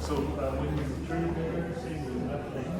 So when you turn there, see the left lane.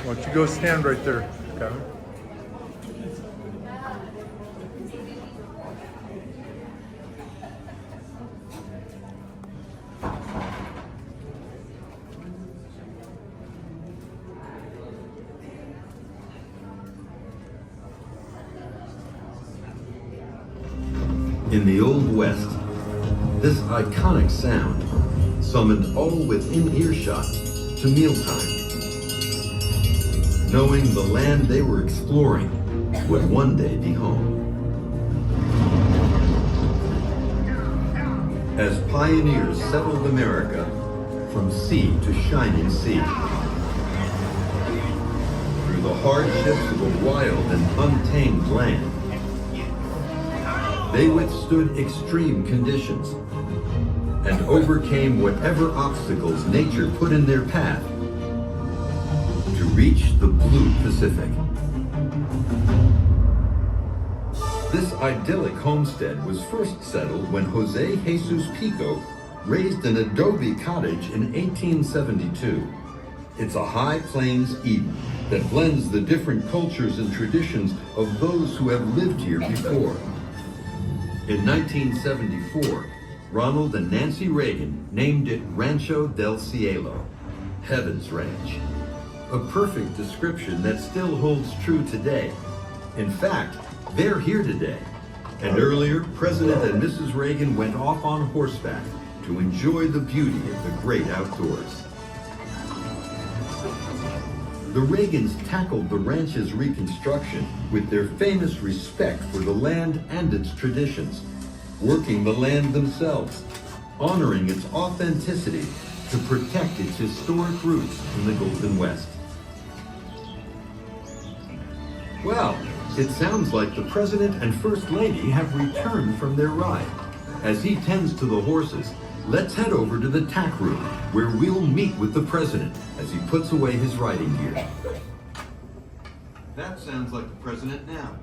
Why don't you go stand right there, Kevin? In the Old West, this iconic sound summoned all within earshot to mealtime, knowing the land they were exploring would one day be home. As pioneers settled America from sea to shining sea, through the hardships of a wild and untamed land, they withstood extreme conditions and overcame whatever obstacles nature put in their path to reach the blue Pacific. This idyllic homestead was first settled when Jose Jesus Pico raised an adobe cottage in 1872. It's a high plains Eden that blends the different cultures and traditions of those who have lived here before. In 1974, Ronald and Nancy Reagan named it Rancho del Cielo, Heaven's Ranch. A perfect description that still holds true today. In fact, they're here today. And earlier, President and Mrs. Reagan went off on horseback to enjoy the beauty of the great outdoors. The Reagans tackled the ranch's reconstruction with their famous respect for the land and its traditions, working the land themselves, honoring its authenticity to protect its historic roots in the Golden West. Well, it sounds like the President and First Lady have returned from their ride. As he tends to the horses, let's head over to the tack room, where we'll meet with the President as he puts away his riding gear. That sounds like the President now.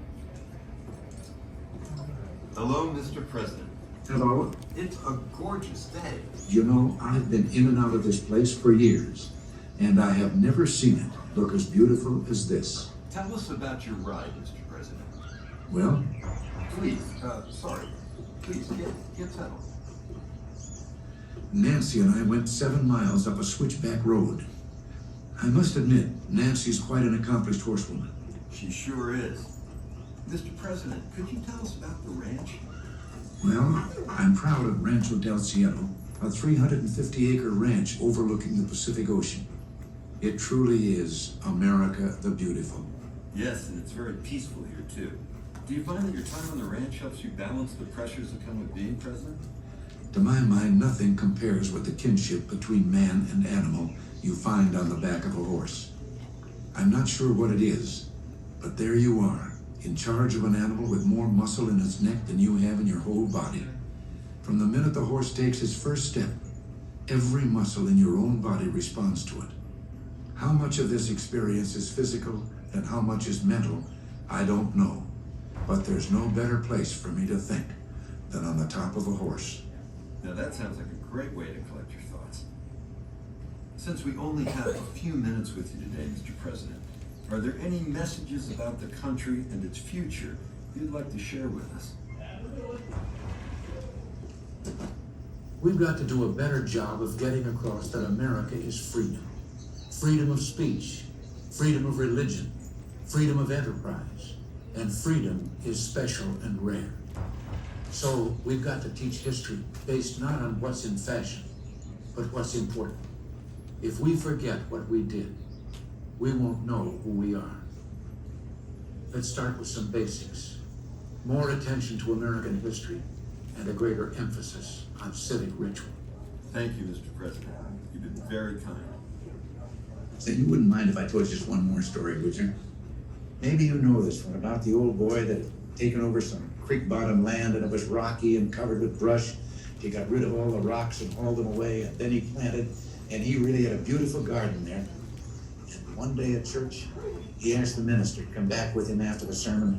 Hello, Mr. President. Hello. It's a gorgeous day. You know, I've been in and out of this place for years, and I have never seen it look as beautiful as this. Tell us about your ride, Mr. President. Well, Please, please get settled. Nancy and I went 7 miles up a switchback road. I must admit, Nancy's quite an accomplished horsewoman. She sure is. Mr. President, could you tell us about the ranch? Well, I'm proud of Rancho del Cielo, a 350-acre ranch overlooking the Pacific Ocean. It truly is America the Beautiful. Yes, and it's very peaceful here, too. Do you find that your time on the ranch helps you balance the pressures that come with being president? To my mind, nothing compares with the kinship between man and animal you find on the back of a horse. I'm not sure what it is, but there you are, in charge of an animal with more muscle in its neck than you have in your whole body. From the minute the horse takes his first step, every muscle in your own body responds to it. How much of this experience is physical and how much is mental, I don't know. But there's no better place for me to think than on the top of a horse. Now that sounds like a great way to collect your thoughts. Since we only have a few minutes with you today, Mr. President, are there any messages about the country and its future you'd like to share with us? We've got to do a better job of getting across that America is freedom. Freedom of speech, freedom of religion, freedom of enterprise, and freedom is special and rare. So we've got to teach history based not on what's in fashion, but what's important. If we forget what we did, we won't know who we are. Let's start with some basics. More attention to American history and a greater emphasis on civic ritual. Thank you, Mr. President. You've been very kind. Say, you wouldn't mind if I told you just one more story, would you? Maybe you know this one about the old boy that had taken over some creek bottom land, and it was rocky and covered with brush. He got rid of all the rocks and hauled them away, and then he planted, and he really had a beautiful garden there. And one day at church, he asked the minister to come back with him after the sermon.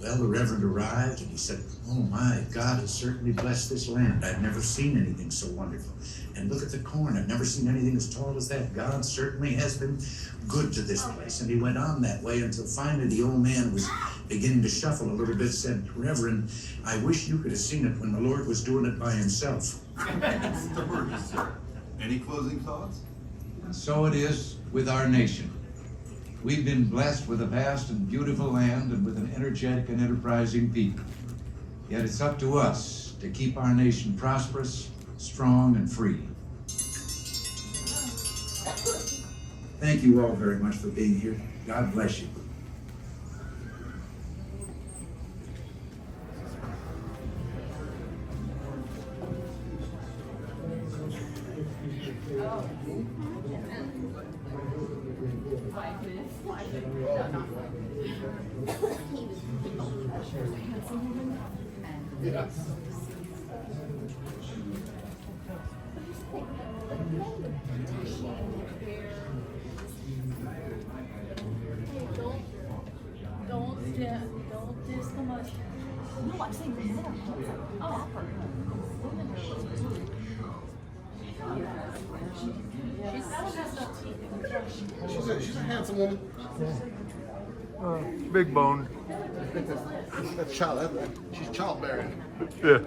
Well, the Reverend arrived, and he said, "Oh my, God has certainly blessed this land. I've never seen anything so wonderful. And look at the corn. I've never seen anything as tall as that. God certainly has been good to this place." And he went on that way until finally the old man was beginning to shuffle a little bit, said, "Reverend, I wish you could have seen it when the Lord was doing it by himself." Story, sir. Any closing thoughts? And so it is with our nation. We've been blessed with a vast and beautiful land and with an energetic and enterprising people. Yet it's up to us to keep our nation prosperous, strong, and free. Thank you all very much for being here. God bless you. Don't do so much. No, I'm saying the middle. Oh, She's a handsome woman. Big bone. That's she's childbearing. Yeah.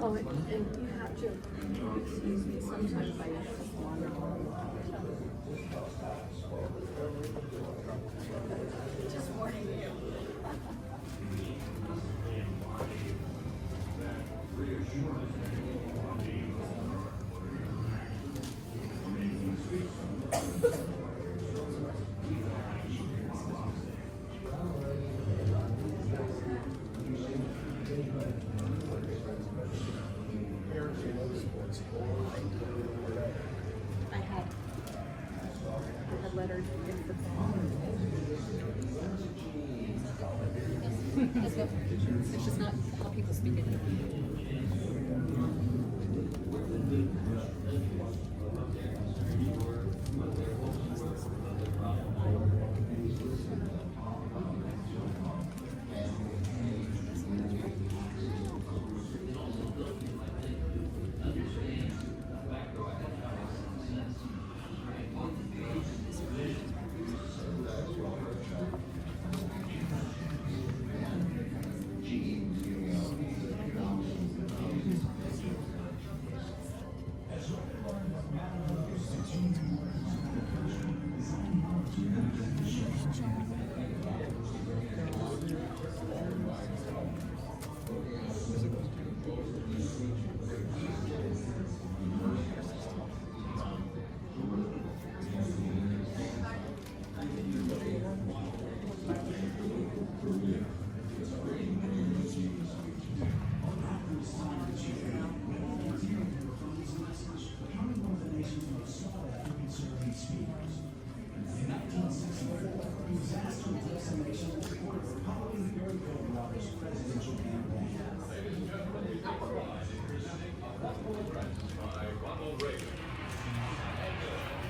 Oh, and you have to excuse me sometimes I just wander just warning you. I had lettered in the it's just not how people speak it.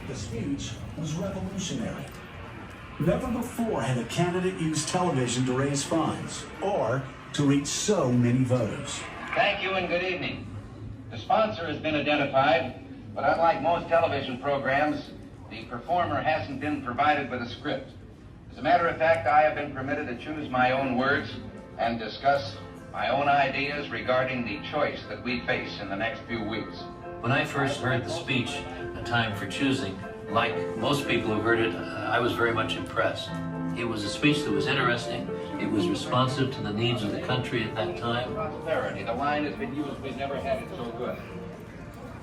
The speech was revolutionary. Never before had a candidate used television to raise funds or to reach so many voters. Thank you and good evening. The sponsor has been identified, but unlike most television programs, The performer hasn't been provided with a script. As a matter of fact, I have been permitted to choose my own words and discuss my own ideas regarding the choice that we face in the next few weeks. When I first heard the speech, A Time for Choosing, like most people who heard it, I was very much impressed. It was a speech that was interesting. It was responsive to the needs of the country at that time. Prosperity. The line has been used, we've never had it so good.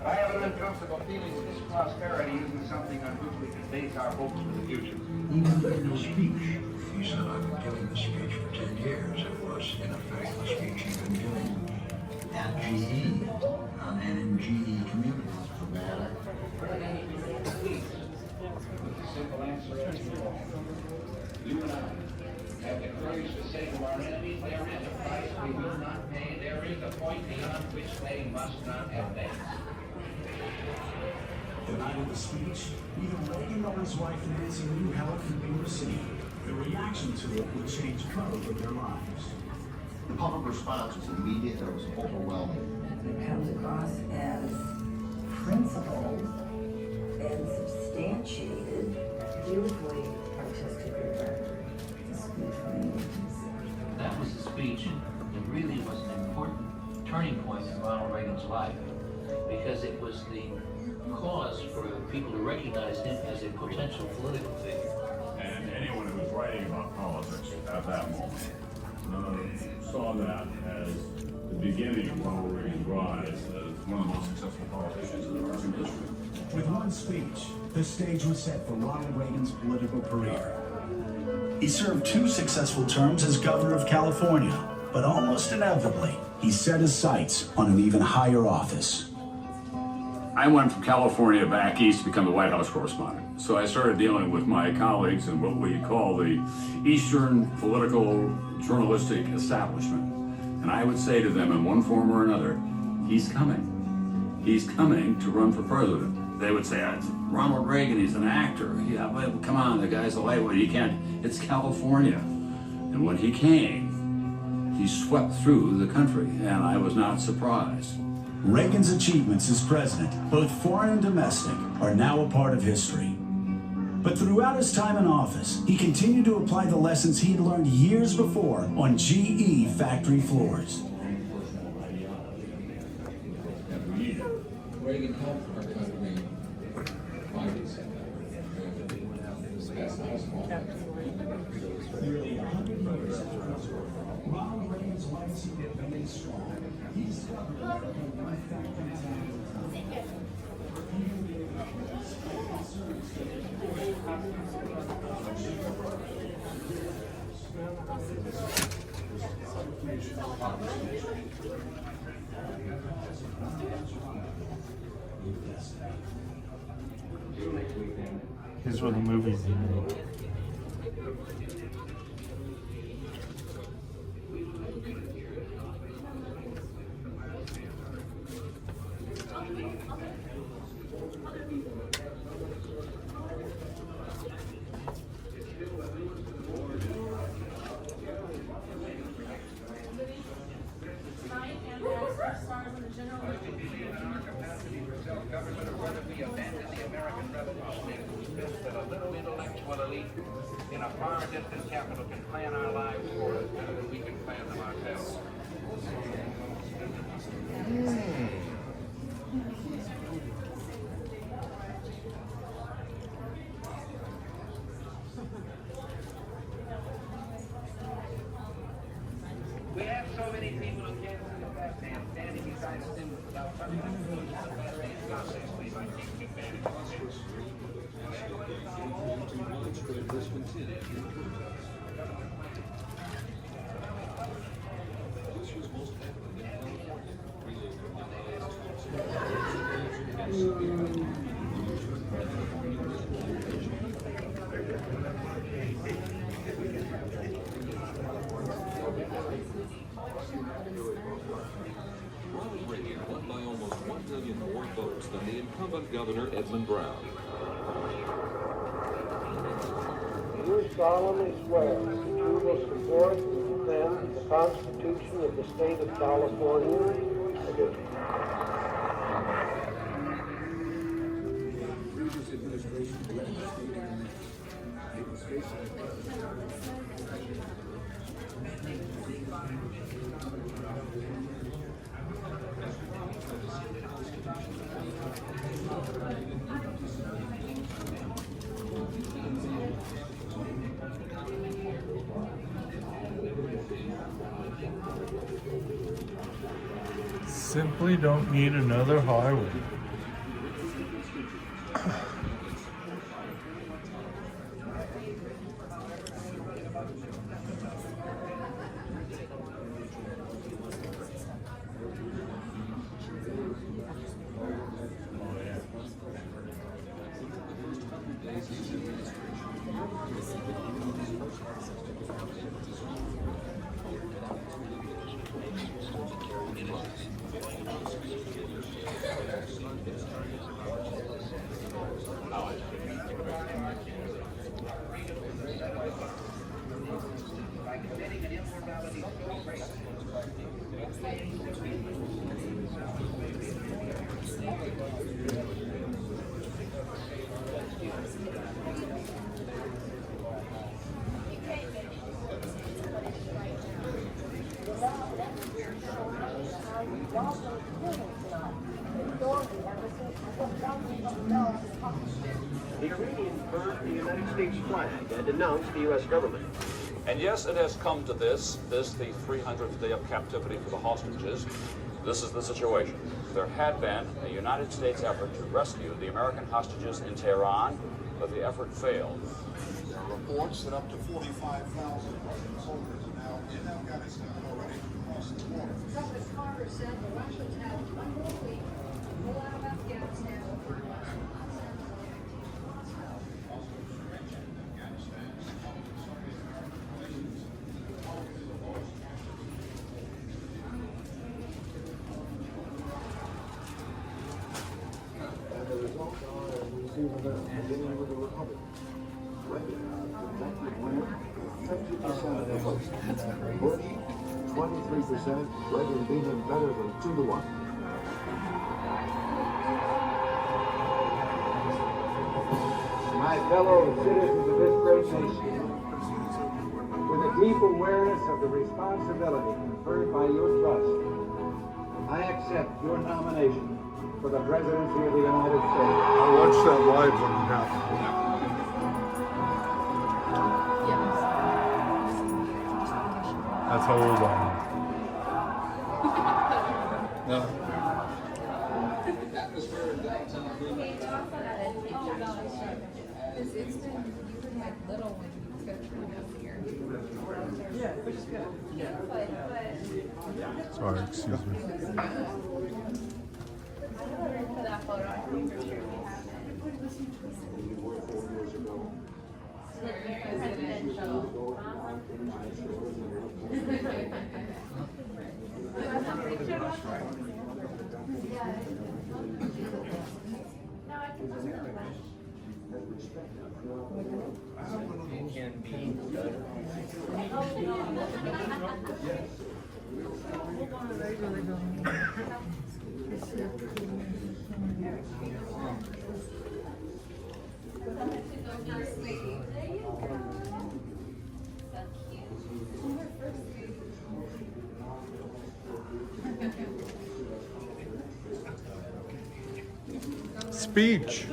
But I have an uncomfortable feeling that this prosperity isn't something on which we can base our hopes for the future. Even in the speech, he said, I've been giving this speech for 10 years. It was, in effect, the speech he'd been giving at GE and in GE communities. Simple answer is you and I have the courage to say to our enemies, there is a price we will not pay. There is a point beyond which they must not advance. The night of the speech, even Reagan or his wife Nancy knew how it could be received. The reaction to it would change both of their lives. The public response was immediate and it was overwhelming. It comes across as principled and substantiated, beautifully artistic and That was a speech that really was an important turning point in Ronald Reagan's life, because it was the cause for people to recognize him as a potential political figure. And anyone who was writing about politics at that moment saw that as the beginning of Ronald Reagan's rise as one of the most successful politicians in American history. With one speech, the stage was set for Ronald Reagan's political career. He served 2 successful terms as governor of California, but almost inevitably, he set his sights on an even higher office. I went from California back east to become the White House correspondent. So I started dealing with my colleagues in what we call the Eastern political journalistic establishment. And I would say to them in one form or another, he's coming. He's coming to run for president. They would say, it's Ronald Reagan, he's an actor. Yeah, but come on, the guy's a lightweight, he can't, it's California. And when he came, he swept through the country, and I was not surprised. Reagan's achievements as president, both foreign and domestic, are now a part of history. But throughout his time in office, he continued to apply the lessons he'd learned years before on GE factory floors. Reagan helped our country fight itself. That's possible. Nearly 100 years after Ronald Reagan's legacy remains strong. He discovered American one factory town. Here's where the movies are. Government or whether we abandon the American Revolution that a little intellectual elite in a far distant capital can plan our lives for us better than we can plan them ourselves. We have so many people who can't see the left hand standing beside us without touching Ronald Reagan won by almost 1 million more votes than the incumbent Governor Edmund Brown. Do solemnly swear that you will support and defend the Constitution of the State of California. I do. Previous administration simply don't need another highway. The Iranians burned the United States flag and denounced the U.S. government. And yes, it has come to this, the 300th day of captivity for the hostages. This is the situation. There had been a United States effort to rescue the American hostages in Tehran, but the effort failed. There are reports that up to 45,000 Russian soldiers are now in Afghanistan already across the border. President Carter said the Russians have one more week to pull out of Afghanistan. And the results are, as we see them beginning with the Republic. Reagan, projected winner, 50% of the vote. Bush, 23%, Reagan beat him better than 2-1. My fellow citizens of this great nation, with a deep awareness of the responsibility conferred by your trust, I accept your nomination for the presidency of the United States. I watched that live when it happened. That's how old I am. No. You've been like little when you go through up here. Yeah, which is good. Sorry, excuse me. For that photo, I think for sure It can be Speech.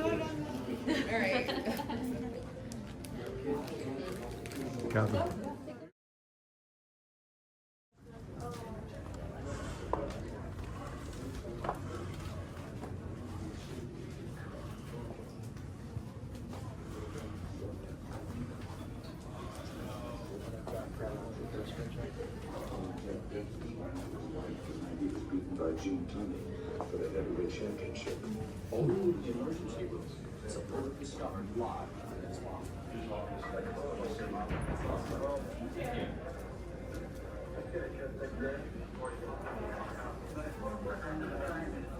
Got it. by Gene Tunney for the heavyweight championship. Only the emergency room. It's a perfectly discovered live in its mom.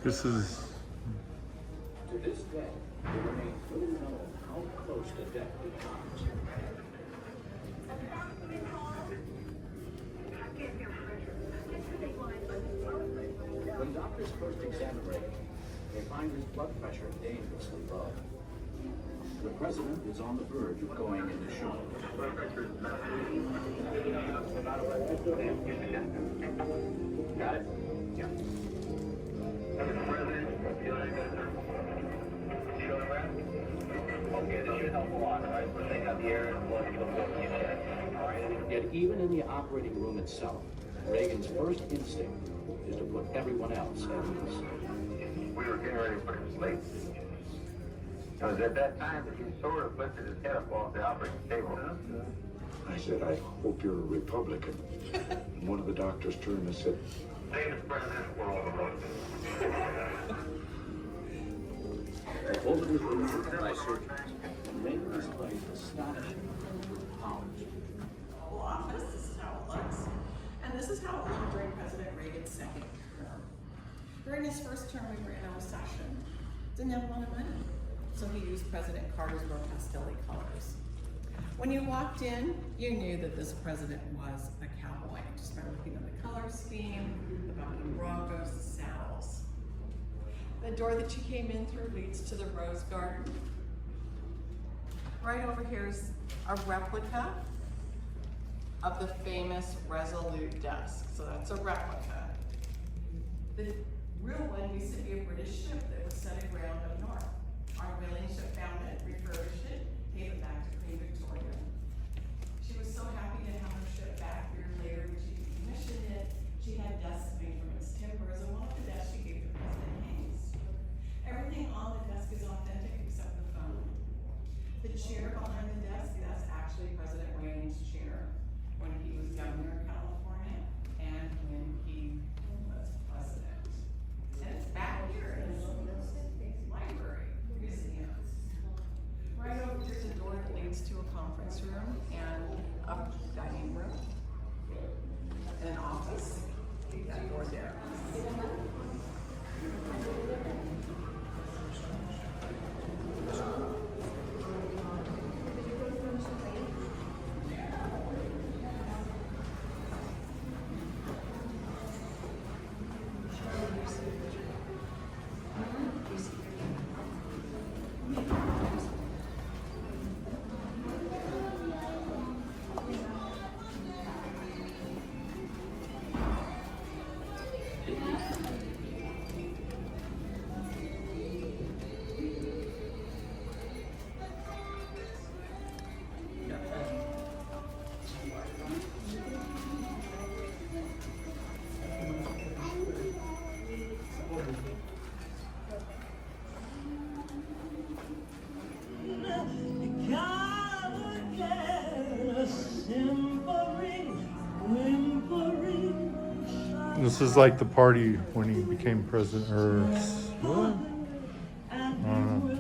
This is. To this day, it remains little known how close to death it comes. When doctors first examine Reagan, they find his blood pressure dangerously low. The president is on the verge of going into shock. Got it? Yeah. Okay, this should help a lot, right? So take out the air and blood, you'll go. Yet even in the operating room itself, Reagan's first instinct is to put everyone else at ease. We were getting ready to put him to sleep. It was at that time that he sort of lifted his head up off the operating table. I said, I hope you're a Republican. And one of the doctors turned and said, Famous president for all the road. The bullet was removed by surgeons, and Reagan displayed astonishing powers. Wow, this is how it looks. And this is how it looked during President Reagan's second term. During his first term, we were in a recession. Didn't have a lot of money. So he used President Carter's pastel colors. When you walked in, you knew that this president was a cowboy, just by looking at the color scheme, the bucking broncos, the saddles. The door that you came in through leads to the Rose Garden. Right over here is a replica of the famous Resolute desk. So that's a replica. The real one used to be a British ship that was set aground up north. Our whaling ship found it, refurbished it, gave it back to Queen Victoria. She was so happy to have her ship back. Years later, when she decommissioned it, she had desks made from its timbers, and one of the desks she gave to President Hayes. Everything on the desk is authentic except the phone. The chair behind the desk, that's actually President Reagan's chair when he was governor of California and when he was president. And it's back here in the library museum. Right over here's a door that leads to a conference room and a dining room, and an office. That door there. This is like the party when he became president, or what? I don't know.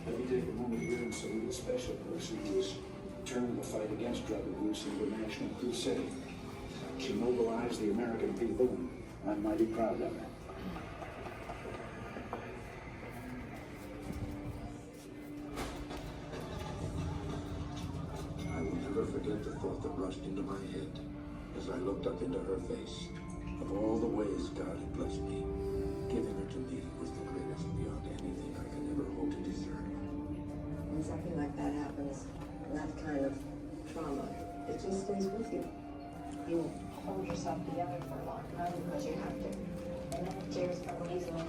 Let me take a moment here and salute a special person who has turned the fight against drug abuse into a national crusade. She mobilized the American people, and I'm mighty proud of her. I will never forget the thought that rushed into my head as I looked up into her face. Of all the ways God had blessed me, giving her to me was the greatest beyond anything I could ever hope to discern. When something like that happens, that kind of trauma, it just stays with you. You hold yourself together for a long time because you have to. And then the tears come easily.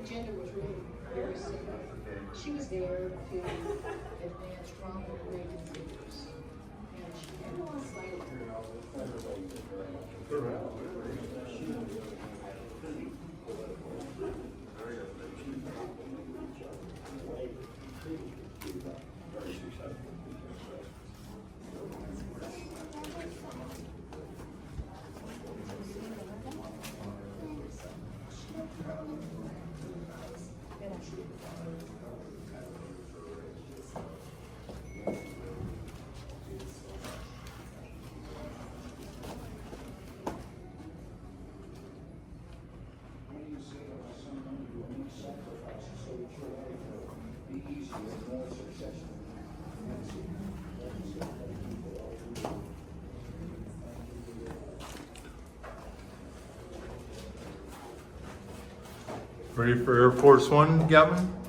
Gender was really very simple. She was there to advance Ronald Reagan's interests. And she never lost sight of Ready for Air Force One, Gavin?